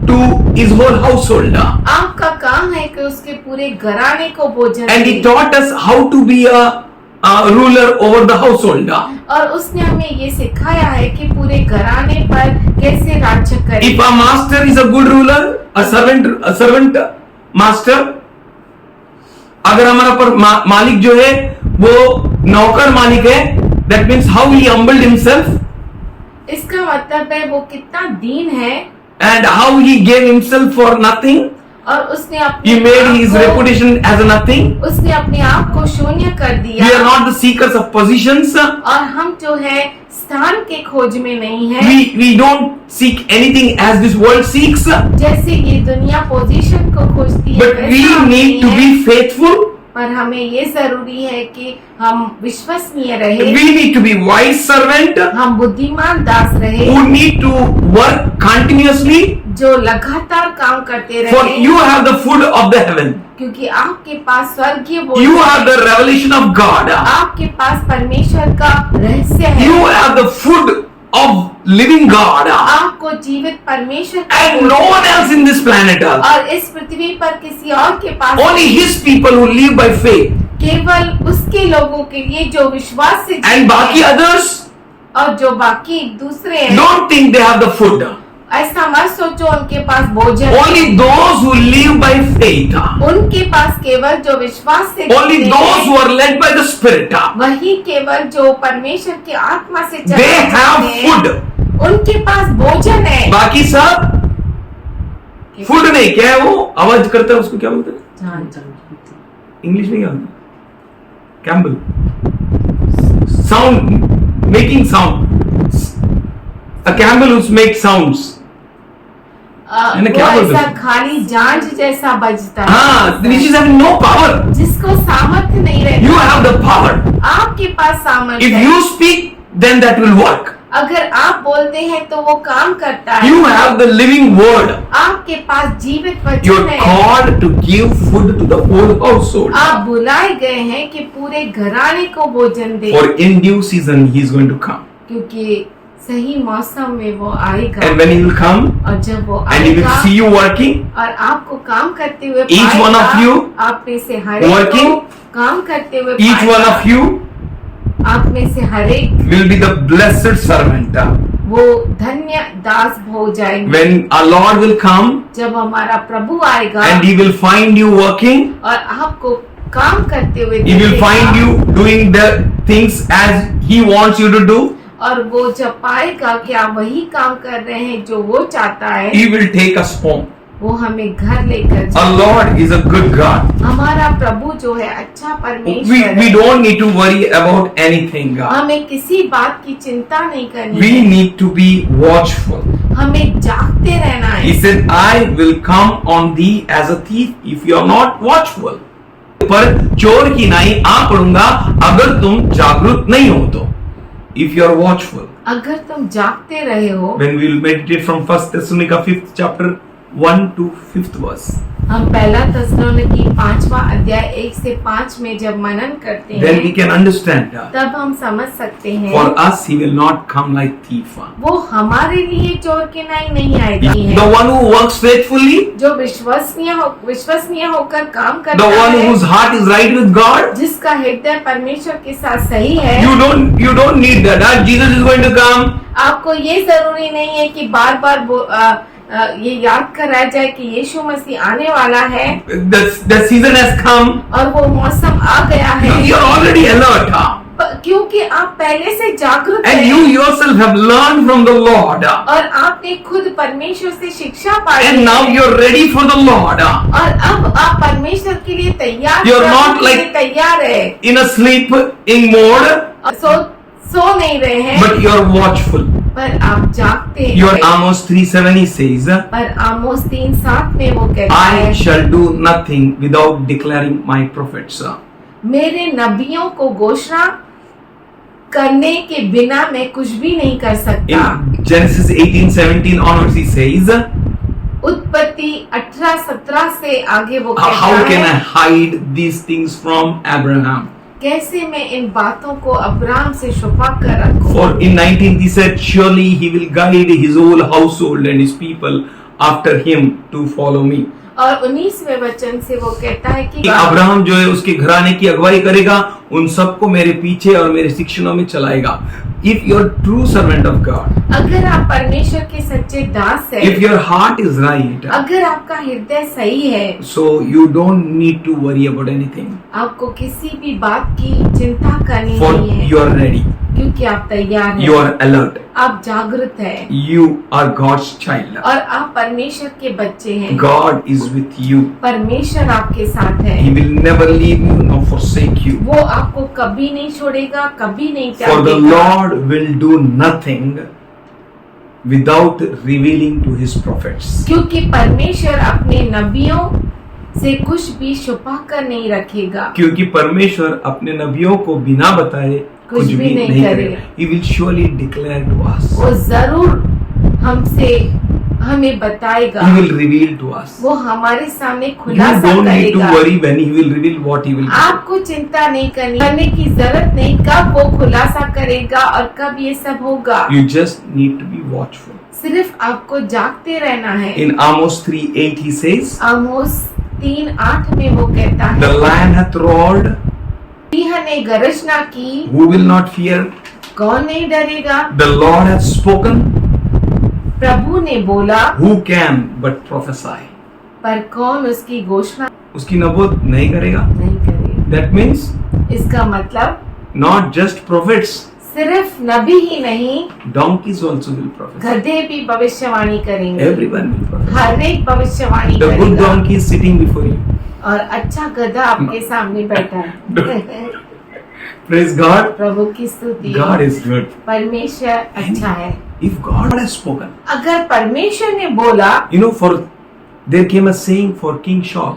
to his whole household. आपका काम है कि उसके पूरे घराने को भोजन And they. he taught us how to be a ruler over the household. और उसने हमें ये सिखाया है कि पूरे घराने पर कैसे राज्य करें। If a master is a good ruler, a servant master, अगर हमारा पर मालिक जो है वो नौकर मालिक है, that means how he humbled himself इसका मतलब है वो कितना दीन है and how he gave himself for nothing. और उसने अपने He made आप his को- reputation as a nothing. उसने अपने आप को शून्य कर दिया। We are not the seekers of positions. और हम जो है स्थान के खोज में नहीं है, We don't seek anything as this world seeks. जैसे ये दुनिया पोजीशन को खोजती है, But we वैसा हम need नहीं to है। be faithful. पर हमें ये जरूरी है कि हम विश्वसनीय रहे, We need to be wise servant हम बुद्धिमान दास रहे, who need to work continuously, जो लगातार काम करते for रहे, you have the food of the heaven. क्योंकि आपके पास स्वर्गीय You भोजन have the है, revelation of God. आपके पास परमेश्वर का रहस्य है, You have the food of living God. आपको जीवित परमेश्वर का And no भोजन one है। else in this planet earth. और इस पृथ्वी पर किसी और के पास Only His people who live by faith. केवल उसके लोगों के लिए जो विश्वास से जीते And बाकी हैं, others और जो बाकी दूसरे हैं, don't think they have the food. ऐसा मत सोचो उनके पास भोजन है। Only those who live by faith. उनके पास केवल जो विश्वास से Only जीते those हैं, who are led by the Spirit. वही केवल जो परमेश्वर की आत्मा से They चलते have हैं, food. उनके पास भोजन है। बाकी सब फूड नहीं, क्या है वो आवाज करता है उसको क्या बोलते हैं इंग्लिश में, क्या बोलते हैं? Campbell, sound, making sound, a Campbell who makes sounds. मैंने वो क्या बोल ऐसा दिया? खाली जांज जैसा बजता हाँ, है, which is having no power. जिसको सामर्थ्य नहीं You रहता। have the power. आपके पास सामर्थ्य If है। you speak, then that will work. अगर आप बोलते हैं तो वो काम करता है। You have the living word. आपके पास जीवित You're वचन है। called to give food to the whole household. आप बुलाए गए हैं कि पूरे घराने को भोजन दे, For in due season He is going to come. क्योंकि सही मौसम में वो आएगा। And when He will come, और जब वो and He will आएगा see you working, और आपको काम करते हुए Each one पाएगा, of you आप में से हर एक working, को काम करते हुए each पाएगा, one of you आप में से हर एक will be the blessed servant. वो धन्य दास हो जाएंगे। When our Lord will come जब हमारा प्रभु आएगा and He will find you working, और आपको काम करते हुए He will देखेगा, find you doing the things as He wants you to do. और वो जब पाएगा कि आप वही काम कर रहे हैं जो वो चाहता है, He will take us home. वो हमें घर लेकर Our जाए। Lord is a good God. हमारा प्रभु जो है अच्छा We परमेश्वर है। don't need to worry about anything, God. हमें किसी बात की चिंता नहीं करनी We है, need to be watchful. हमें जागते रहना He है। said, I will come on thee as a thief if you are not watchful. पर चोर की नाई आ पड़ूंगा अगर तुम जागरूक नहीं हो तो. If you are watchful. अगर तुम जागते रहे हो, When we will meditate from 1 Thessalonica 5th chapter 1 to 5th verse. हम पहला तस्सलोनिकी 5वां अध्याय 1 से 5 में जब मनन करते Then we हैं, can understand. तब हम समझ सकते हैं For us, he will not come like thief. वो हमारे लिए चोर के नाई नहीं आएगी The है। one who works faithfully, जो विश्वसनीय होकर काम the करता one है, whose heart is right with God. जिसका हृदय परमेश्वर के साथ सही है। You don't need that. Jesus is going to come. आपको ये जरूरी नहीं है कि बार बार ये याद कराया जाए कि यीशु मसीह आने वाला है The season has come. और वो मौसम आ गया है, You are already alert. क्योंकि आप पहले से जागरूक And हैं you yourself have learned from the Lord. और आपने खुद परमेश्वर से शिक्षा पाई And now है। you are ready for the Lord. और अब आप परमेश्वर के लिए तैयार You are प्रभु not के लिए like- तैयार है। In a sleeping mode, और सो नहीं रहे हैं, but you are watchful. पर आप जागते You are हैं। Amos 3:7 he says, पर आमोस 3:7 में वो कहता I है, shall do nothing without declaring my prophets. मेरे नबियों को घोषणा करने के बिना मैं कुछ भी नहीं कर सकता। In Genesis 18:17 onwards he says, उत्पत्ति 18-17 से आगे वो how कहता can I है, hide these things from Abraham? कैसे मैं इन बातों को अब्राहम से छुपा कर रखूं? For in 19th he said, surely he will guide his whole household and his people after him to follow me. और 19वें वचन से वो कहता है कि अब्राहम जो है उसके घराने की अगुवाई करेगा, उन सबको मेरे पीछे और मेरे शिक्षणों में चलाएगा. If you are true servant of God, अगर आप परमेश्वर के सच्चे दास हैं, if your heart is right, अगर आपका हृदय सही है, so you don't need to worry about anything. आपको किसी भी बात की चिंता करनी For नहीं है, you are ready, क्योंकि आप तैयार हैं, you are alert, आप जागृत हैं you are God's child. और आप परमेश्वर के बच्चे हैं। God is with you. परमेश्वर आपके साथ है, He will never leave you nor forsake you. वो आपको कभी नहीं छोड़ेगा, कभी नहीं For the त्यागेगा। Lord will do nothing without revealing to his prophets. क्योंकि परमेश्वर अपने नबियों से कुछ भी छुपा कर नहीं रखेगा। क्योंकि परमेश्वर अपने नबियों को बिना बताए कुछ भी नहीं करेगा. He will surely declare to us. वो जरूर हमें बताएगा, He will reveal to us. वो हमारे सामने You खुलासा don't need to करेगा। worry when he will reveal what he will do. आपको चिंता नहीं करने की जरूरत नहीं, कब वो खुलासा करेगा और कब ये सब होगा। You just need to be watchful. सिर्फ आपको जागते रहना है। In Amos 3:8 he says, आमोस 3:8 में वो कहता the है, lion hath roared, सिंह ने गर्जना की, who will not fear? कौन नहीं डरेगा? The Lord hath spoken, प्रभु ने बोला, who can but prophesy? पर कौन उसकी घोषणा उसकी नबूवत नहीं करेगा. नहीं करेगा। That means इसका मतलब not just prophets, सिर्फ नबी ही नहीं, donkeys also will prophesy. गधे भी भविष्यवाणी करेंगे। Everyone will prophesy. हर एक भविष्यवाणी The good करेगा। donkey is sitting before you. और अच्छा गधा आपके सामने बैठा है। Praise God. प्रभु की स्तुति। God is good. परमेश्वर अच्छा है। If God has spoken, अगर परमेश्वर ने बोला, there came a saying for King Saul,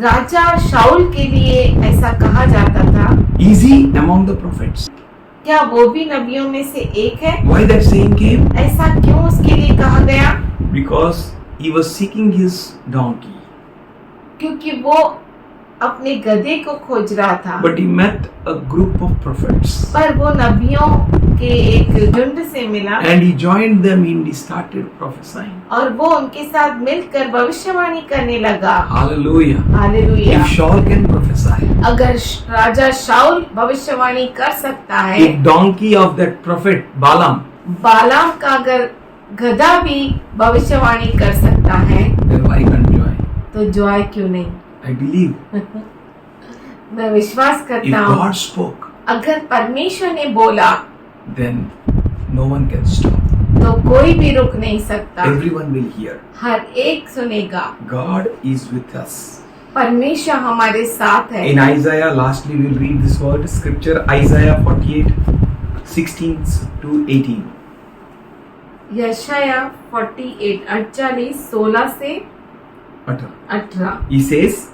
राजा शाऊल के लिए ऐसा कहा जाता था, is he among the prophets? क्या वो भी नबियों में से एक है? Why that saying came? ऐसा क्यों उसके लिए कहा गया? Because he was seeking his donkey, क्योंकि वो अपने गधे को खोज रहा था, but he met a group of prophets, पर वो नबियों के एक झुंड से मिला and he joined them and he started prophesying. और वो उनके साथ मिलकर भविष्यवाणी करने लगा। Hallelujah. Hallelujah. If Saul can prophesy, अगर राजा शाऊल भविष्यवाणी कर सकता है, if donkey of that prophet Balaam, बालाम का अगर गधा भी भविष्यवाणी कर सकता है, then why can't joy? तो जॉय क्यों नहीं? I believe मैं विश्वास if करता हूँ, God spoke, अगर परमेश्वर ने बोला, then no one can stop. तो कोई भी रुक नहीं सकता, Everyone will hear. हर एक सुनेगा। God is with us. परमेश्वर हमारे साथ है। In Isaiah, lastly we will read this word, scripture, Isaiah 48:16 to 18. यशाया 48 16 से 18 He says,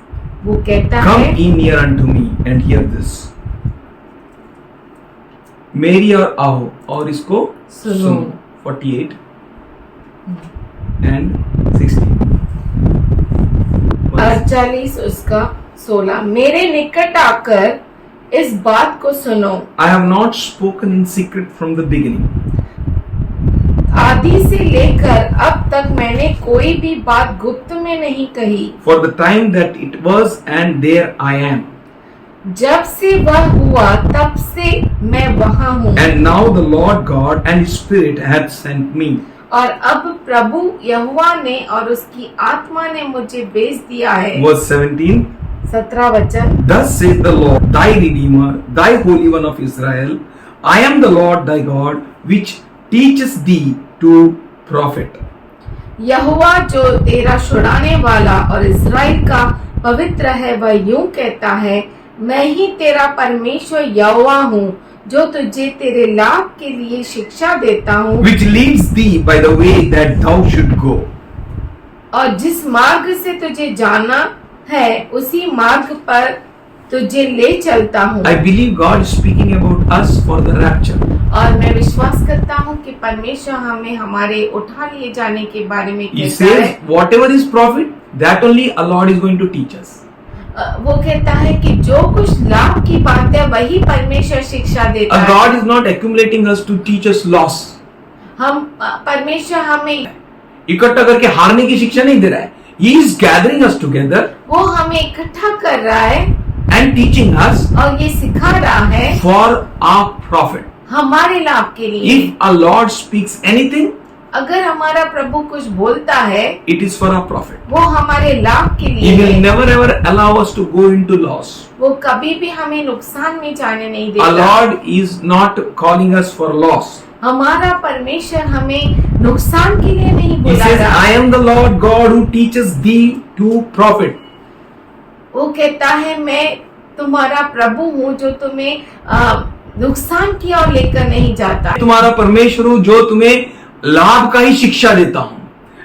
वो कहता Come है, ye near unto me and hear this. मेरी और आओ और इसको सुनो। 48 and 16. 48 उसका 16 मेरे निकट आकर इस बात को सुनो। I have not spoken in secret from the beginning. आदि से लेकर अब तक मैंने कोई भी बात गुप्त में नहीं कही। For the time that it was and there I am. जब से वह हुआ तब से मैं वहाँ हूँ। And now the Lord God and His Spirit hath sent me. और अब प्रभु यहोवा ने और उसकी आत्मा ने मुझे भेज दिया है। Verse 17. 17 वचन। Thus says the Lord, thy Redeemer, thy Holy One of Israel, I am the Lord thy God, which teaches thee to profit. यहोवा जो तेरा छुड़ाने वाला और इस्राएल का पवित्र है वह यूं कहता है, मैं ही तेरा परमेश्वर यहोवा हूँ जो तुझे तेरे लाभ के लिए शिक्षा देता हूँ, Which leads thee by the way that thou should go. और जिस मार्ग से तुझे जाना है उसी मार्ग पर तुझे ले चलता हूँ। I believe God is speaking about us for the rapture. और मैं विश्वास करता हूँ कि परमेश्वर हमें हमारे उठा लिए जाने के बारे में He कहता है। says, whatever is profit, that only a Lord is going to teach us. वो कहता है कि जो कुछ लाभ की बात है वही परमेश्वर शिक्षा देता A है। God is not accumulating us to teach us loss. हम परमेश्वर हमें इकट्ठा करके हारने की शिक्षा नहीं दे रहा है. He is gathering us together वो हमें इकट्ठा कर रहा है and teaching us और ये सिखा रहा है for our profit. हमारे लाभ के लिए। If our Lord speaks anything, अगर हमारा प्रभु कुछ बोलता है it is for our profit. वो हमारे लाभ के He लिए will है। never ever allow us to go into loss. वो कभी भी हमें नुकसान में जाने नहीं Our देता। Lord is not calling us for loss. हमारा परमेश्वर हमें नुकसान के लिए नहीं He बुला says, रहा। I am the Lord God who teaches thee to profit. वो कहता है मैं तुम्हारा प्रभु हूँ जो तुम्हें नुकसान की ओर लेकर नहीं जाता। तुम्हारा परमेश्वर हूँ जो तुम्हें लाभ का ही शिक्षा देता हूँ.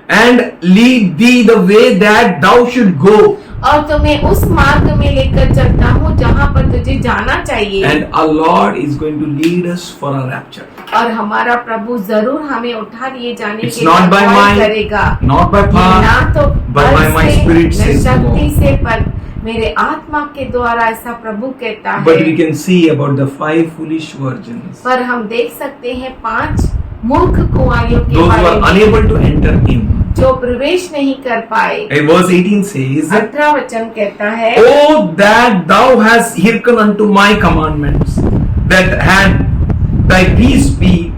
And lead thee the way that thou should go. और तुम्हें उस मार्ग में लेकर चलता हूँ जहाँ पर तुझे जाना चाहिए। And our Lord is going to lead us for a rapture. और हमारा प्रभु जरूर हमें उठा लिए जाने It's के not लिए by अगुवाई might, करेगा। not by ना power, तो but by बल my से, spirit, न says the शक्ति Lord. से, पर मेरे आत्मा के द्वारा ऐसा प्रभु कहता है। But we can see about the 5 foolish virgins. पर हम देख सकते हैं 5 मूर्ख कुंवारियों के Those who बारे are में unable to enter in. जो प्रवेश नहीं कर पाए। And verse 18 says, 18 वचन कहता है, Oh, that thou hast hearkened unto my commandments, that had thy peace be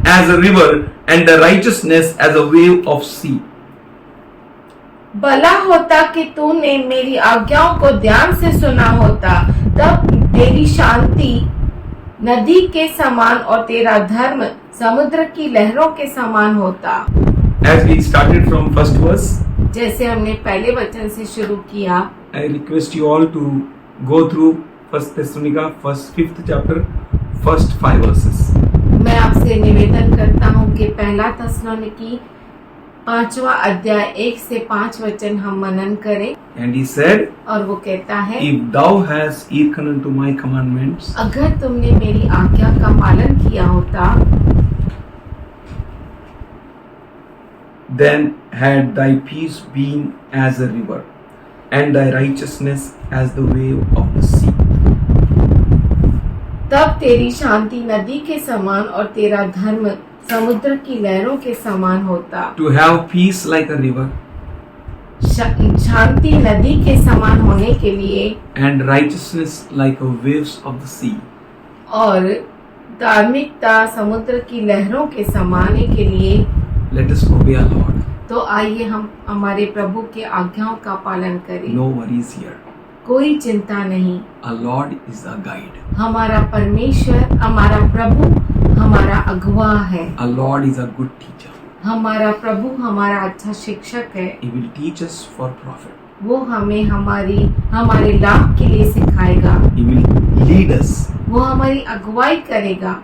as a river, and the righteousness as a wave of sea. भला होता कि तूने मेरी आज्ञाओं को ध्यान से सुना होता, तब तेरी शांति नदी के समान और तेरा धर्म समुद्र की लहरों के समान होता। As we started from first verse, जैसे हमने पहले वचन से शुरू किया, I request you all to go through First Thessalonica, first 5th chapter, first 5 verses. मैं आपसे निवेदन करता हूँ कि पहला थिस्सलुनीकी 5वां अध्याय 1 से 5 वचन हम मनन करें। And he said, और वो कहता है, If thou hast hearkened unto my commandments, अगर तुमने मेरी आज्ञा का पालन किया होता, then had thy peace been as a river, and thy righteousness as the wave of the sea. तब तेरी शांति नदी के समान और तेरा धर्म समुद्र की लहरों के समान होता। To have peace like a river, शांति नदी के समान होने के लिए and righteousness like a waves of the sea. और धार्मिकता समुद्र की लहरों के समाने के लिए Let us obey our Lord. तो आइए हम हमारे प्रभु के आज्ञाओं का पालन करें। No worries here. कोई चिंता नहीं। Our Lord is our guide. हमारा परमेश्वर, हमारा प्रभु हमारा अगुवा है। Our Lord is a good teacher. हमारा प्रभु हमारा अच्छा शिक्षक है। He will teach us for profit. वो हमें हमारे लाभ के लिए सिखाएगा। He will lead us वो हमारी अगुवाई करेगा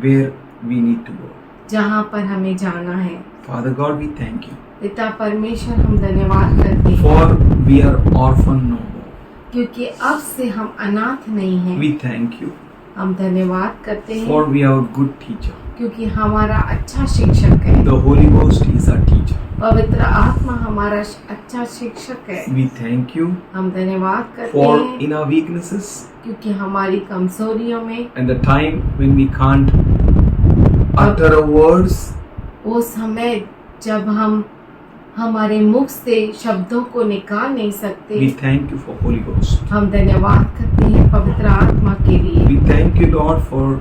where we need to go. जहाँ पर हमें जाना है। Father God, we thank you. पिता परमेश्वर, हम धन्यवाद करते हैं For we are orphan no more. क्योंकि अब से हम अनाथ नहीं हैं। We thank you. हम धन्यवाद करते हैं For we are a good teacher. क्योंकि हमारा अच्छा शिक्षक है। The Holy Ghost is our teacher. पवित्र आत्मा हमारा अच्छा शिक्षक है। We thank you हम धन्यवाद करते for हैं in our weaknesses क्योंकि हमारी कमजोरियों में and the time when we can't utter our words, वो समय जब हम हमारे मुख से शब्दों को निकाल नहीं सकते, we thank you for Holy Ghost. हम धन्यवाद करते हैं पवित्र आत्मा के लिए। We thank you, Lord, for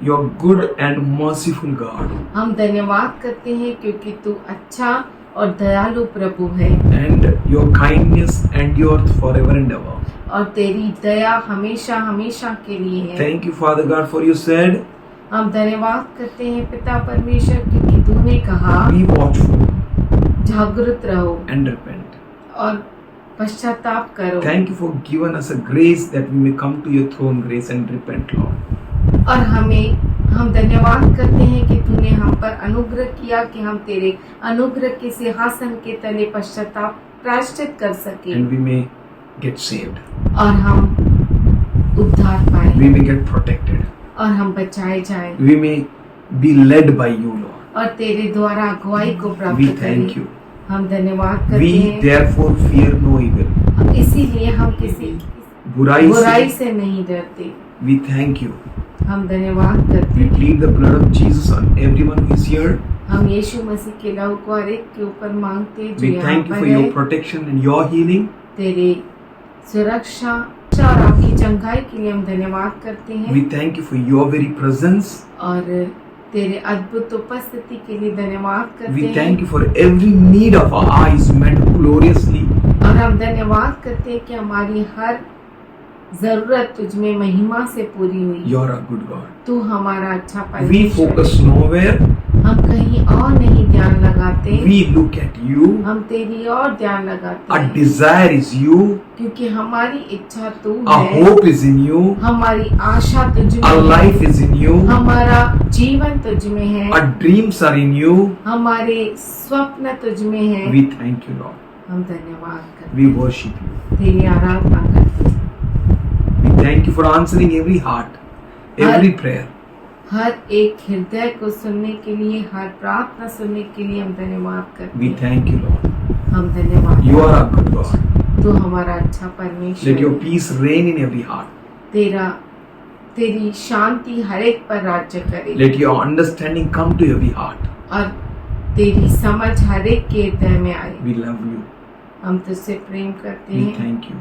your good and merciful God, हम धन्यवाद करते हैं क्योंकि तू अच्छा और दयालु प्रभु है and your kindness endureth forever and ever. और तेरी दया हमेशा हमेशा के लिए है। Thank you, Father God, for you said, हम धन्यवाद करते हैं पिता परमेश्वर क्योंकि तूने कहा be watchful जागृत रहो and repent. और पश्चाताप करो। Thank you for giving us a grace that we may come to your throne grace and repent, Lord. और हम धन्यवाद करते हैं कि तूने हम पर अनुग्रह किया कि हम तेरे अनुग्रह के सिंहासन के तले पश्चाताप प्रायश्चित कर सके And we may get saved. और हम उद्धार पाए We may get protected. और हम बचाए जाए We may be led by you, Lord. और तेरे द्वारा अगुवाई को We प्राप्त thank करें। you. हम धन्यवाद करते We हैं therefore fear no evil. इसीलिए हम किसी बुराई बुराई से से नहीं डरते। we thank you. हम धन्यवाद करते We हैं। plead the blood of Jesus on everyone who is here. हम यीशु मसीह के लहू को हर एक के ऊपर मांगते हैं जो We यहाँ thank you पर for है। your protection and your healing. तेरे सुरक्षा और आपकी चंगाई के लिए हम धन्यवाद करते हैं We thank you for your very presence. और तेरे अद्भुत उपस्थिति के लिए धन्यवाद करते We हैं thank you for every need of our eyes met gloriously. और हम धन्यवाद करते हैं कि हमारी हर जरूरत तुझ में महिमा से पूरी हुई। You are a good God. तू हमारा अच्छा We परमेश्वर है। focus nowhere. हम कहीं और नहीं ध्यान लगाते, We look at you. हम तेरी और ध्यान लगाते Our हैं desire is you. क्योंकि हमारी इच्छा तू Our है, hope is in you. हमारी आशा तुझ में Our है, life is in you. हमारा जीवन तुझ में है, Our dreams are in you. हमारे स्वप्न तुझ में है। We thank you, Lord. हम धन्यवाद करते We हैं, worship you. तेरी आराधना करते हैं। We thank you for answering every heart, every prayer. हर एक हृदय को सुनने के लिए, हर प्रार्थना सुनने के लिए हम धन्यवाद करते We हैं। thank you, Lord. हम धन्यवाद You are a good God. तू हमारा अच्छा परमेश्वर Let your है। peace reign in every heart. तेरी शांति हर एक पर राज्य करे Let your understanding come to every heart. और तेरी समझ हर एक के हृदय में आए। We love you. हम तुझसे प्रेम करते We हैं thank you.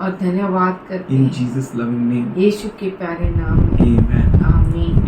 और धन्यवाद करते In हैं Jesus' loving name. यीशु के प्यारे नाम में। Amen. आमीन।